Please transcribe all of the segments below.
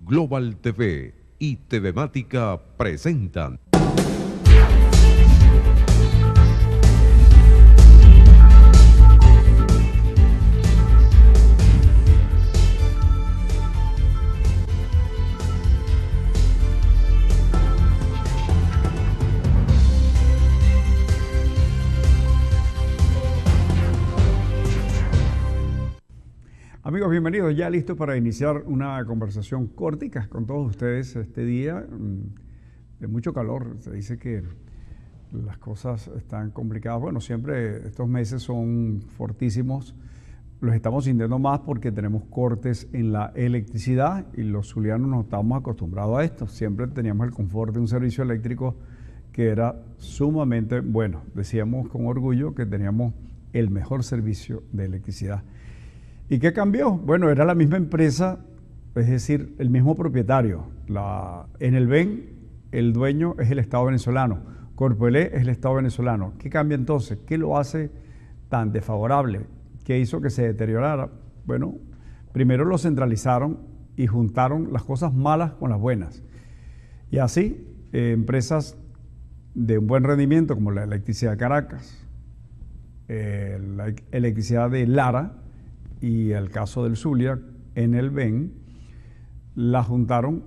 Global TV y Telemática presentan. Amigos, bienvenidos, ya listos para iniciar una conversación cortica con todos ustedes este día de mucho calor. Se dice que las cosas están complicadas. Bueno, siempre estos meses son fortísimos. Los estamos sintiendo más porque tenemos cortes en la electricidad y los zulianos nos estamos acostumbrados a esto. Siempre teníamos el confort de un servicio eléctrico que era sumamente bueno. Decíamos con orgullo que teníamos el mejor servicio de electricidad. ¿Y qué cambió? Bueno, era la misma empresa, es decir, el mismo propietario. En el BEN, el dueño es el Estado venezolano. Corpoelec es el Estado venezolano. ¿Qué cambia entonces? ¿Qué lo hace tan desfavorable? ¿Qué hizo que se deteriorara? Bueno, primero lo centralizaron y juntaron las cosas malas con las buenas. Y así, empresas de un buen rendimiento como la Electricidad de Caracas, la Electricidad de Lara, y el caso del Zulia, en el BEN, la juntaron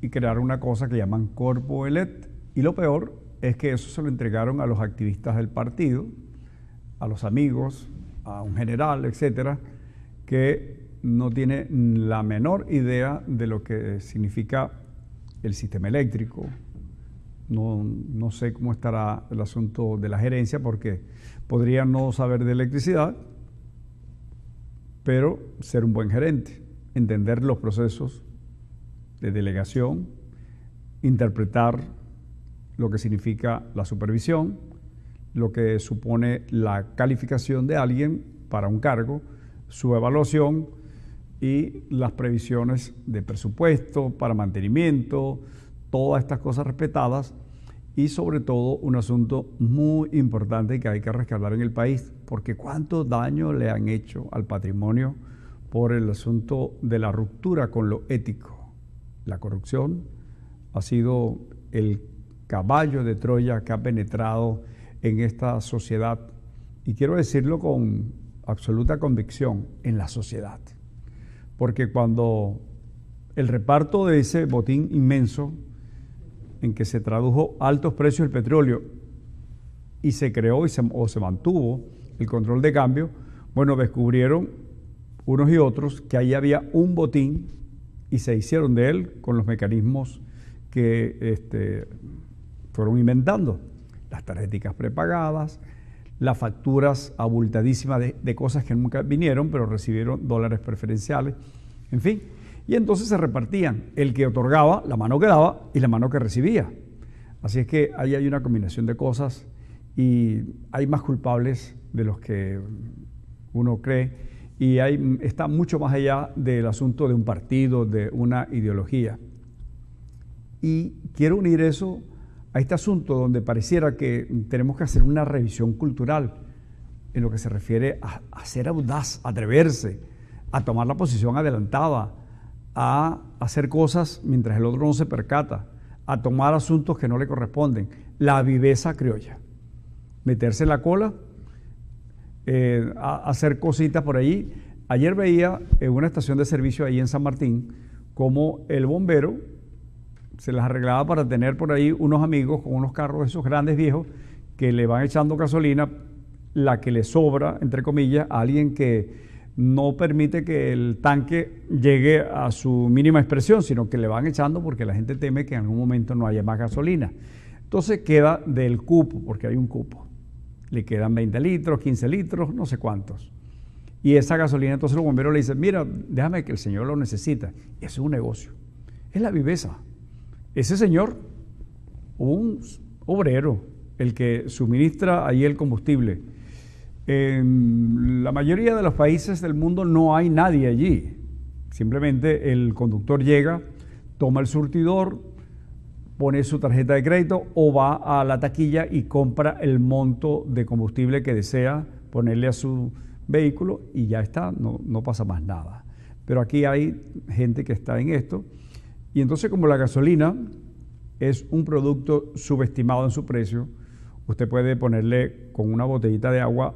y crearon una cosa que llaman Corpoelec. Y lo peor es que eso se lo entregaron a los activistas del partido, a los amigos, a un general, etcétera, que no tiene la menor idea de lo que significa el sistema eléctrico. No sé cómo estará el asunto de la gerencia, porque podrían no saber de electricidad, pero ser un buen gerente, entender los procesos de delegación, interpretar lo que significa la supervisión, lo que supone la calificación de alguien para un cargo, su evaluación y las previsiones de presupuesto para mantenimiento, todas estas cosas respetadas. Y sobre todo un asunto muy importante que hay que rescatar en el país, porque cuánto daño le han hecho al patrimonio por el asunto de la ruptura con lo ético. La corrupción ha sido el caballo de Troya que ha penetrado en esta sociedad, y quiero decirlo con absoluta convicción, en la sociedad. Porque cuando el reparto de ese botín inmenso, en que se tradujo altos precios del petróleo y se creó o se mantuvo el control de cambio, bueno, descubrieron unos y otros que ahí había un botín y se hicieron de él con los mecanismos que fueron inventando. Las tarjetas prepagadas, las facturas abultadísimas de cosas que nunca vinieron, pero recibieron dólares preferenciales, en fin. Y entonces se repartían el que otorgaba, la mano que daba y la mano que recibía. Así es que ahí hay una combinación de cosas y hay más culpables de los que uno cree, y está mucho más allá del asunto de un partido, de una ideología. Y quiero unir eso a este asunto donde pareciera que tenemos que hacer una revisión cultural en lo que se refiere a ser audaz, a atreverse, a tomar la posición adelantada, a hacer cosas mientras el otro no se percata, a tomar asuntos que no le corresponden. La viveza criolla, meterse en la cola, a hacer cositas por allí. Ayer veía en una estación de servicio ahí en San Martín cómo el bombero se las arreglaba para tener por ahí unos amigos con unos carros esos grandes viejos que le van echando gasolina, la que le sobra, entre comillas, a alguien que no permite que el tanque llegue a su mínima expresión, sino que le van echando porque la gente teme que en algún momento no haya más gasolina. Entonces queda del cupo, porque hay un cupo. Le quedan 20 litros, 15 litros, no sé cuántos. Y esa gasolina, entonces los bomberos le dicen, mira, déjame que el señor lo necesita. Eso es un negocio. Es la viveza. Ese señor, un obrero, el que suministra ahí el combustible. En la mayoría de los países del mundo no hay nadie allí. Simplemente el conductor llega, toma el surtidor, pone su tarjeta de crédito o va a la taquilla y compra el monto de combustible que desea ponerle a su vehículo y ya está, no pasa más nada. Pero aquí hay gente que está en esto. Y entonces, como la gasolina es un producto subestimado en su precio, usted puede ponerle con una botellita de agua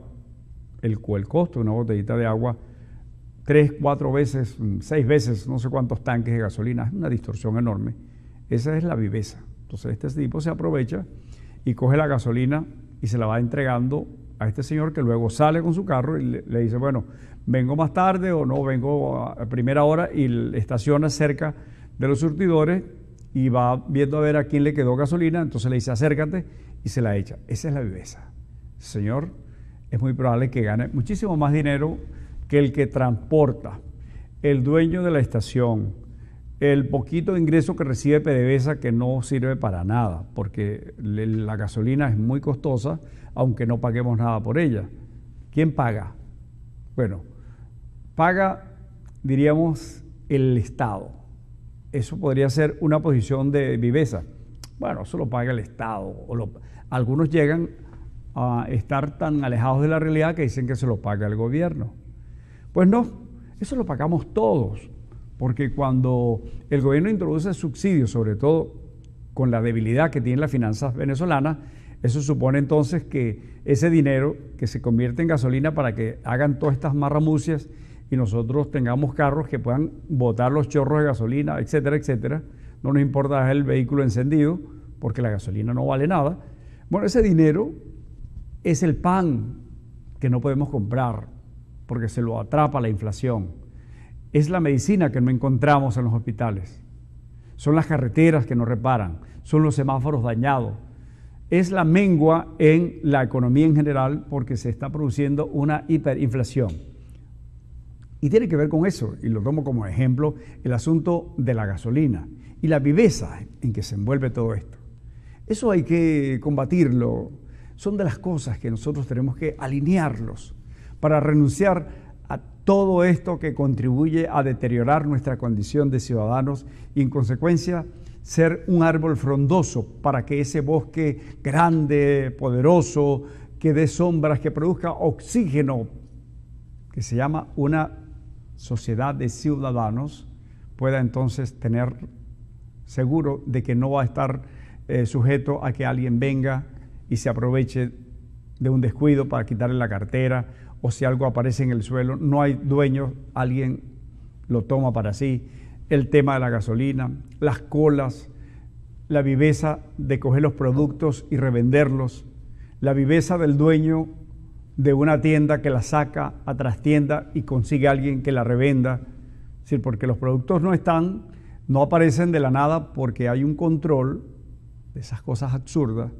el costo de una botellita de agua 3, 4 veces, 6 veces, no sé cuántos tanques de gasolina. Es una distorsión enorme. Esa es la viveza. Entonces este tipo se aprovecha y coge la gasolina y se la va entregando a este señor, que luego sale con su carro y le dice, bueno, vengo más tarde o no, vengo a primera hora, y estaciona cerca de los surtidores y va viendo a ver a quién le quedó gasolina. Entonces le dice, acércate, y se la echa. Esa es la viveza. El señor es muy probable que gane muchísimo más dinero que el que transporta, el dueño de la estación, el poquito ingreso que recibe PDVSA, que no sirve para nada, porque la gasolina es muy costosa, aunque no paguemos nada por ella. ¿Quién paga? Bueno, paga, diríamos, el Estado. Eso podría ser una posición de viveza. Bueno, eso lo paga el Estado. Algunos llegan a estar tan alejados de la realidad que dicen que se lo paga el gobierno. Pues no, eso lo pagamos todos, porque cuando el gobierno introduce subsidios, sobre todo con la debilidad que tienen las finanzas venezolanas, eso supone entonces que ese dinero que se convierte en gasolina para que hagan todas estas marramucias y nosotros tengamos carros que puedan botar los chorros de gasolina, etcétera, etcétera, no nos importa dejar el vehículo encendido porque la gasolina no vale nada. Bueno, ese dinero es el pan que no podemos comprar porque se lo atrapa la inflación. Es la medicina que no encontramos en los hospitales. Son las carreteras que no reparan. Son los semáforos dañados. Es la mengua en la economía en general porque se está produciendo una hiperinflación. Y tiene que ver con eso, y lo tomo como ejemplo, el asunto de la gasolina y la viveza en que se envuelve todo esto. Eso hay que combatirlo. Son de las cosas que nosotros tenemos que alinearlos para renunciar a todo esto que contribuye a deteriorar nuestra condición de ciudadanos y, en consecuencia, ser un árbol frondoso para que ese bosque grande, poderoso, que dé sombras, que produzca oxígeno, que se llama una sociedad de ciudadanos, pueda entonces tener seguro de que no va a estar sujeto a que alguien venga y se aproveche de un descuido para quitarle la cartera, o si algo aparece en el suelo, no hay dueño, alguien lo toma para sí. El tema de la gasolina, las colas, la viveza de coger los productos y revenderlos, la viveza del dueño de una tienda que la saca a trastienda y consigue a alguien que la revenda. Es decir, porque los productos no aparecen de la nada, porque hay un control de esas cosas absurdas,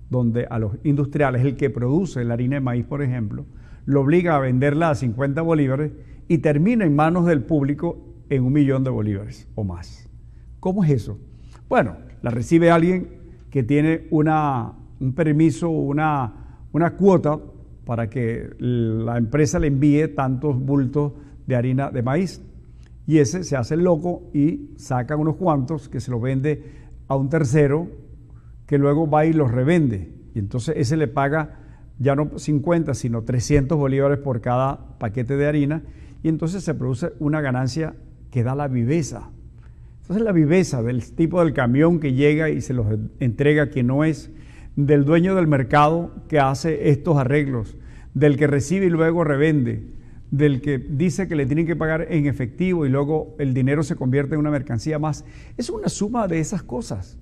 donde a los industriales, el que produce la harina de maíz, por ejemplo, lo obliga a venderla a 50 bolívares y termina en manos del público en 1 millón de bolívares o más. ¿Cómo es eso? Bueno, la recibe alguien que tiene un permiso, una cuota para que la empresa le envíe tantos bultos de harina de maíz. Y ese se hace el loco y saca unos cuantos que se los vende a un tercero que luego va y los revende. Y entonces ese le paga ya no 50, sino 300 bolívares por cada paquete de harina. Y entonces se produce una ganancia que da la viveza. Entonces la viveza del tipo del camión que llega y se los entrega a quien no es, del dueño del mercado que hace estos arreglos, del que recibe y luego revende, del que dice que le tienen que pagar en efectivo y luego el dinero se convierte en una mercancía más. Es una suma de esas cosas.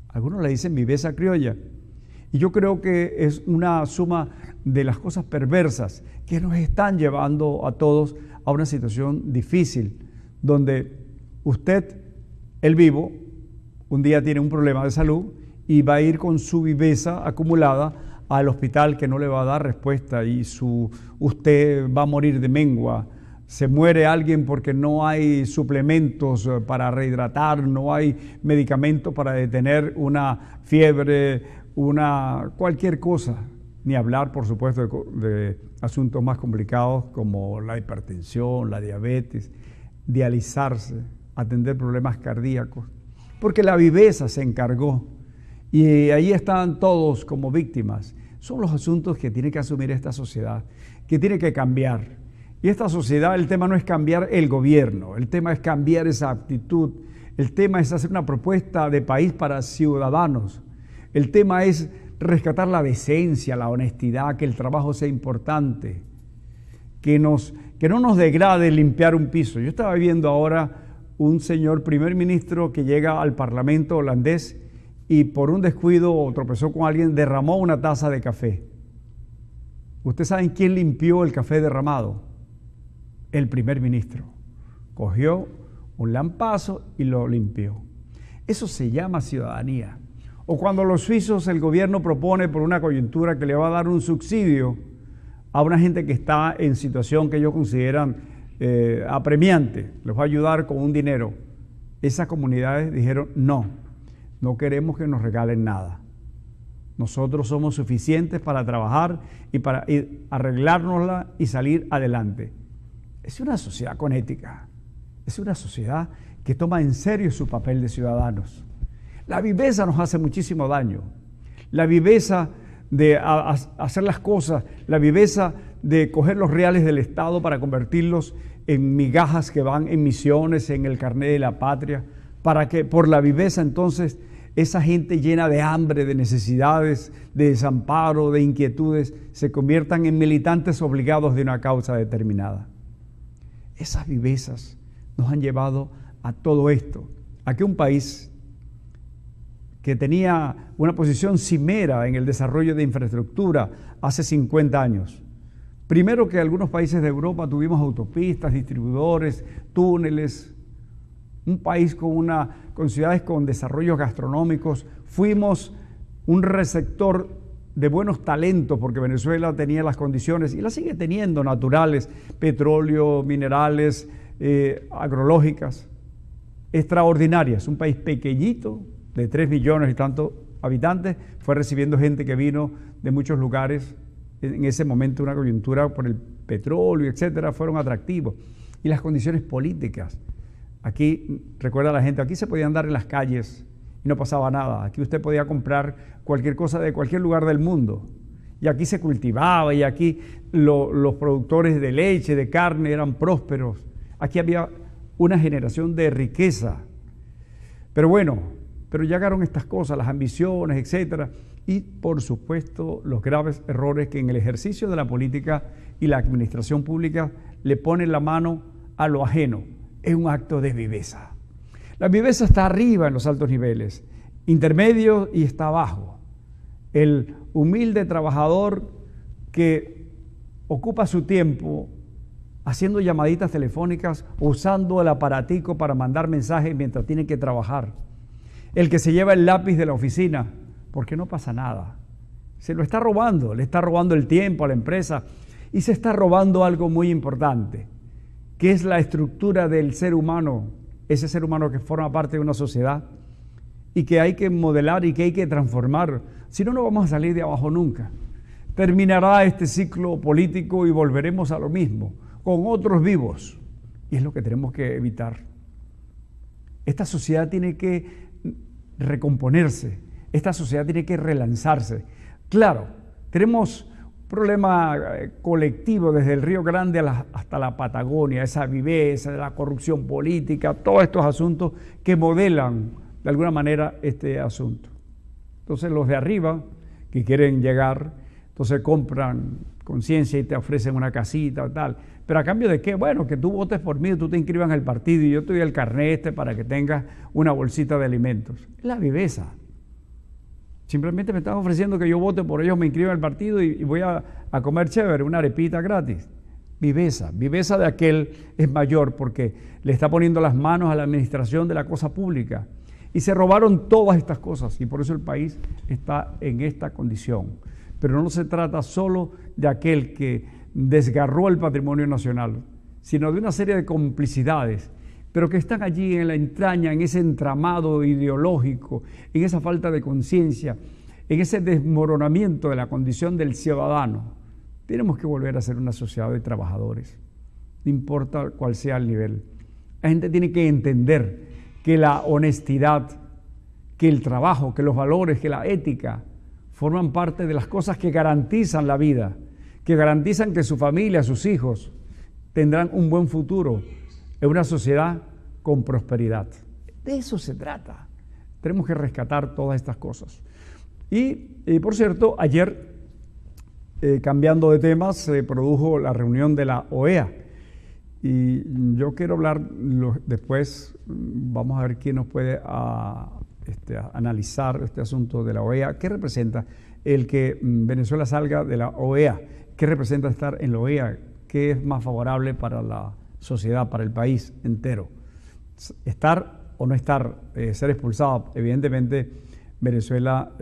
Algunos le dicen viveza criolla. Y yo creo que es una suma de las cosas perversas que nos están llevando a todos a una situación difícil, donde usted, el vivo, un día tiene un problema de salud y va a ir con su viveza acumulada al hospital que no le va a dar respuesta y usted va a morir de mengua. Se muere alguien porque no hay suplementos para rehidratar, no hay medicamentos para detener una fiebre, cualquier cosa, ni hablar, por supuesto, de asuntos más complicados como la hipertensión, la diabetes, dializarse, atender problemas cardíacos, porque la viveza se encargó y ahí están todos como víctimas. Son los asuntos que tiene que asumir esta sociedad, que tiene que cambiar. Y esta sociedad, el tema no es cambiar el gobierno, el tema es cambiar esa actitud, el tema es hacer una propuesta de país para ciudadanos, el tema es rescatar la decencia, la honestidad, que el trabajo sea importante, que no nos degrade limpiar un piso. Yo estaba viendo ahora un señor primer ministro que llega al Parlamento holandés y por un descuido o tropezó con alguien, derramó una taza de café. ¿Ustedes saben quién limpió el café derramado? El primer ministro. Cogió un lampazo y lo limpió. Eso se llama ciudadanía. O cuando los suizos, el gobierno propone por una coyuntura que le va a dar un subsidio a una gente que está en situación que ellos consideran apremiante, les va a ayudar con un dinero. Esas comunidades dijeron, no queremos que nos regalen nada. Nosotros somos suficientes para trabajar y para arreglárnosla y salir adelante. Es una sociedad con ética, es una sociedad que toma en serio su papel de ciudadanos. La viveza nos hace muchísimo daño, la viveza de hacer las cosas, la viveza de coger los reales del Estado para convertirlos en migajas que van en misiones, en el carnet de la patria, para que por la viveza entonces esa gente llena de hambre, de necesidades, de desamparo, de inquietudes, se conviertan en militantes obligados de una causa determinada. Esas vivezas nos han llevado a todo esto, a que un país que tenía una posición cimera en el desarrollo de infraestructura hace 50 años. Primero que algunos países de Europa tuvimos autopistas, distribuidores, túneles, un país con ciudades con desarrollos gastronómicos. Fuimos un receptor de buenos talentos porque Venezuela tenía las condiciones y las sigue teniendo naturales, petróleo, minerales, agrológicas, extraordinarias. Un país pequeñito, de 3 millones y tantos habitantes, fue recibiendo gente que vino de muchos lugares. En ese momento una coyuntura por el petróleo, etcétera, fueron atractivos. Y las condiciones políticas. Aquí, recuerda la gente, aquí se podía andar en las calles y no pasaba nada. Aquí usted podía comprar cualquier cosa de cualquier lugar del mundo. Y aquí se cultivaba y aquí los productores de leche, de carne eran prósperos. Aquí había una generación de riqueza. Pero llegaron estas cosas, las ambiciones, etcétera, y por supuesto los graves errores que en el ejercicio de la política y la administración pública le ponen la mano a lo ajeno. Es un acto de viveza. La viveza está arriba en los altos niveles, intermedio y está abajo. El humilde trabajador que ocupa su tiempo haciendo llamaditas telefónicas o usando el aparatico para mandar mensajes mientras tiene que trabajar. El que se lleva el lápiz de la oficina, porque no pasa nada. Se lo está robando, le está robando el tiempo a la empresa y se está robando algo muy importante, que es la estructura del ser humano, ese ser humano que forma parte de una sociedad y que hay que modelar y que hay que transformar. Si no, no vamos a salir de abajo nunca. Terminará este ciclo político y volveremos a lo mismo, con otros vivos. Y es lo que tenemos que evitar. Esta sociedad tiene que recomponerse, esta sociedad tiene que relanzarse. Claro, tenemos un problema colectivo desde el Río Grande hasta la Patagonia, esa viveza, la corrupción política, todos estos asuntos que modelan de alguna manera este asunto. Entonces los de arriba que quieren llegar, entonces compran conciencia y te ofrecen una casita o tal. ¿Pero a cambio de qué? Bueno, que tú votes por mí, tú te inscribas en el partido y yo te doy el carnet para que tengas una bolsita de alimentos. Es la viveza. Simplemente me están ofreciendo que yo vote por ellos, me inscriba en el partido y voy a comer chévere, una arepita gratis. Viveza. Viveza de aquel es mayor porque le está poniendo las manos a la administración de la cosa pública. Y se robaron todas estas cosas y por eso el país está en esta condición. Pero no se trata solo de aquel que desgarró el patrimonio nacional, sino de una serie de complicidades, pero que están allí en la entraña, en ese entramado ideológico, en esa falta de conciencia, en ese desmoronamiento de la condición del ciudadano. Tenemos que volver a ser una sociedad de trabajadores, no importa cuál sea el nivel. La gente tiene que entender que la honestidad, que el trabajo, que los valores, que la ética forman parte de las cosas que garantizan la vida, que garantizan que su familia, sus hijos, tendrán un buen futuro en una sociedad con prosperidad. De eso se trata. Tenemos que rescatar todas estas cosas. Y por cierto, ayer, cambiando de temas, se produjo la reunión de la OEA. Y yo quiero hablar después, vamos a ver quién nos puede analizar este asunto de la OEA. ¿Qué representa el que Venezuela salga de la OEA? ¿Qué representa estar en la OEA? ¿Qué es más favorable para la sociedad, para el país entero? Estar o no estar, ser expulsado. Evidentemente, Venezuela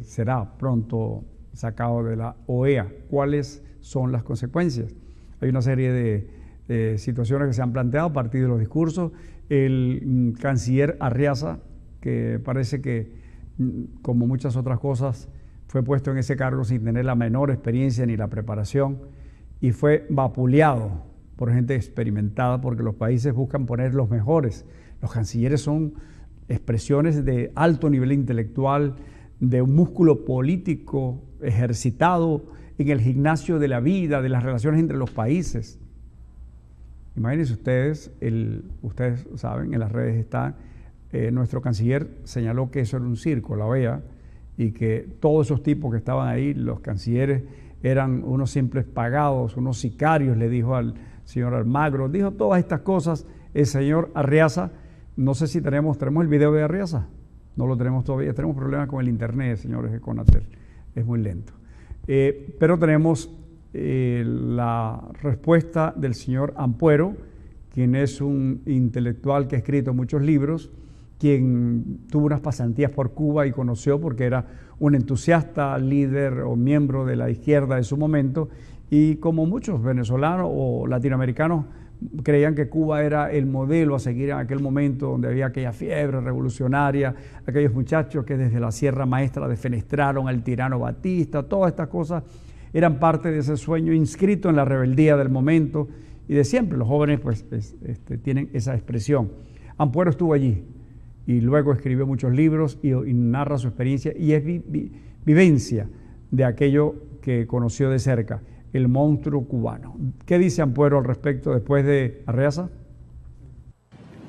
será pronto sacado de la OEA. ¿Cuáles son las consecuencias? Hay una serie de situaciones que se han planteado a partir de los discursos. El canciller Arriaza, que parece que, como muchas otras cosas, fue puesto en ese cargo sin tener la menor experiencia ni la preparación, y fue vapuleado por gente experimentada, porque los países buscan poner los mejores. Los cancilleres son expresiones de alto nivel intelectual, de un músculo político ejercitado en el gimnasio de la vida, de las relaciones entre los países. Imagínense ustedes, ustedes saben, en las redes está, nuestro canciller señaló que eso era un circo, la OEA, y que todos esos tipos que estaban ahí, los cancilleres, eran unos simples pagados, unos sicarios, le dijo al señor Almagro, dijo todas estas cosas el señor Arriaza. No sé si tenemos el video de Arriaza, no lo tenemos todavía, tenemos problemas con el internet, señores de Conatel, es muy lento. Pero tenemos la respuesta del señor Ampuero, quien es un intelectual que ha escrito muchos libros, quien tuvo unas pasantías por Cuba y conoció porque era un entusiasta, líder o miembro de la izquierda de su momento, y como muchos venezolanos o latinoamericanos creían que Cuba era el modelo a seguir en aquel momento donde había aquella fiebre revolucionaria, aquellos muchachos que desde la Sierra Maestra defenestraron al tirano Batista, todas estas cosas eran parte de ese sueño inscrito en la rebeldía del momento y de siempre. Los jóvenes pues tienen esa expresión. Ampuero estuvo allí y luego escribió muchos libros y narra su experiencia y es vivencia de aquello que conoció de cerca, el monstruo cubano. ¿Qué dice Ampuero al respecto después de Arriaza?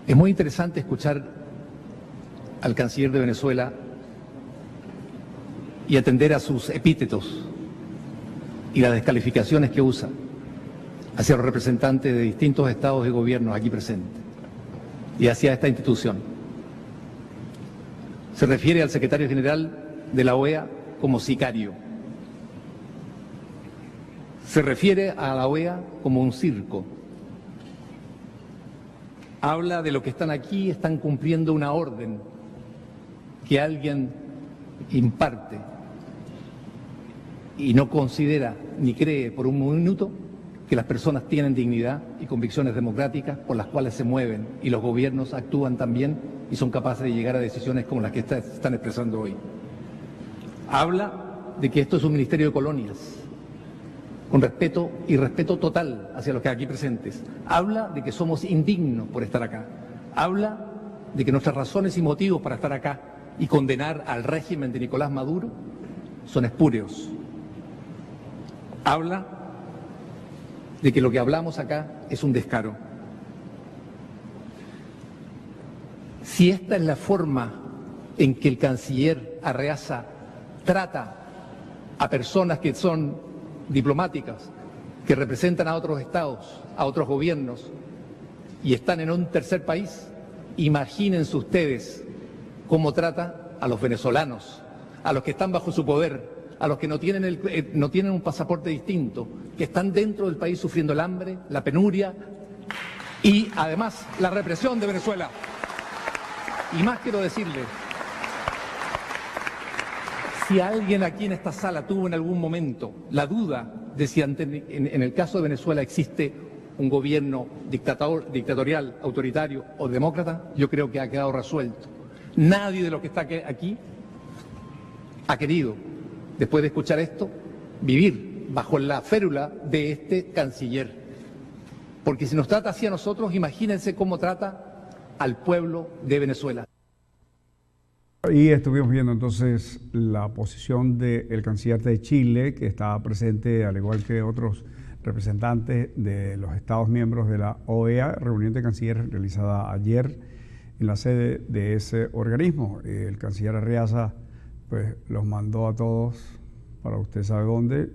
Es muy interesante escuchar al canciller de Venezuela y atender a sus epítetos y las descalificaciones que usa hacia los representantes de distintos estados de gobierno aquí presentes y hacia esta institución. Se refiere al secretario general de la OEA como sicario. Se refiere a la OEA como un circo. Habla de lo que están aquí, están cumpliendo una orden que alguien imparte y no considera ni cree por un minuto que las personas tienen dignidad y convicciones democráticas por las cuales se mueven y los gobiernos actúan también y son capaces de llegar a decisiones como las que están expresando hoy. Habla de que esto es un ministerio de colonias, con respeto y respeto total hacia los que aquí presentes. Habla de que somos indignos por estar acá. Habla de que nuestras razones y motivos para estar acá y condenar al régimen de Nicolás Maduro son espúreos. Habla de que lo que hablamos acá es un descaro. Si esta es la forma en que el canciller Arriaza trata a personas que son diplomáticas, que representan a otros estados, a otros gobiernos y están en un tercer país, imagínense ustedes cómo trata a los venezolanos, a los que están bajo su poder, a los que no tienen un pasaporte distinto, que están dentro del país sufriendo el hambre, la penuria y además la represión de Venezuela. Y más quiero decirle, si alguien aquí en esta sala tuvo en algún momento la duda de si en el caso de Venezuela existe un gobierno dictatorial, autoritario o demócrata, yo creo que ha quedado resuelto. Nadie de los que está aquí ha querido, después de escuchar esto, vivir bajo la férula de este canciller. Porque si nos trata así a nosotros, imagínense cómo trata al pueblo de Venezuela. Y estuvimos viendo entonces la posición del canciller de Chile, que estaba presente, al igual que otros representantes de los Estados miembros de la OEA, reunión de cancilleres realizada ayer en la sede de ese organismo. El canciller Arriaza pues los mandó a todos para usted sabe dónde.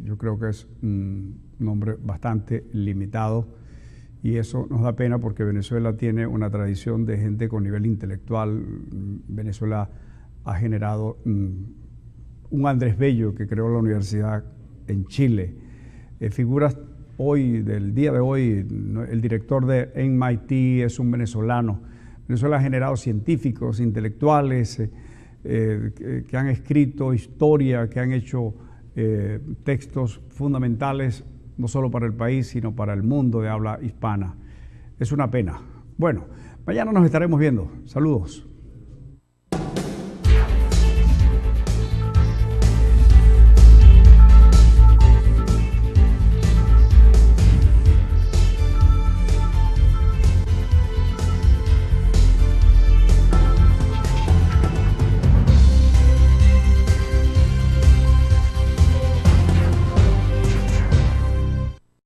Yo creo que es un nombre bastante limitado y eso nos da pena porque Venezuela tiene una tradición de gente con nivel intelectual. Venezuela ha generado un Andrés Bello que creó la universidad en Chile. Figuras hoy, del día de hoy, el director de MIT es un venezolano. Venezuela ha generado científicos, intelectuales, que han escrito historia, que han hecho textos fundamentales, no solo para el país, sino para el mundo de habla hispana. Es una pena. Bueno, mañana nos estaremos viendo. Saludos.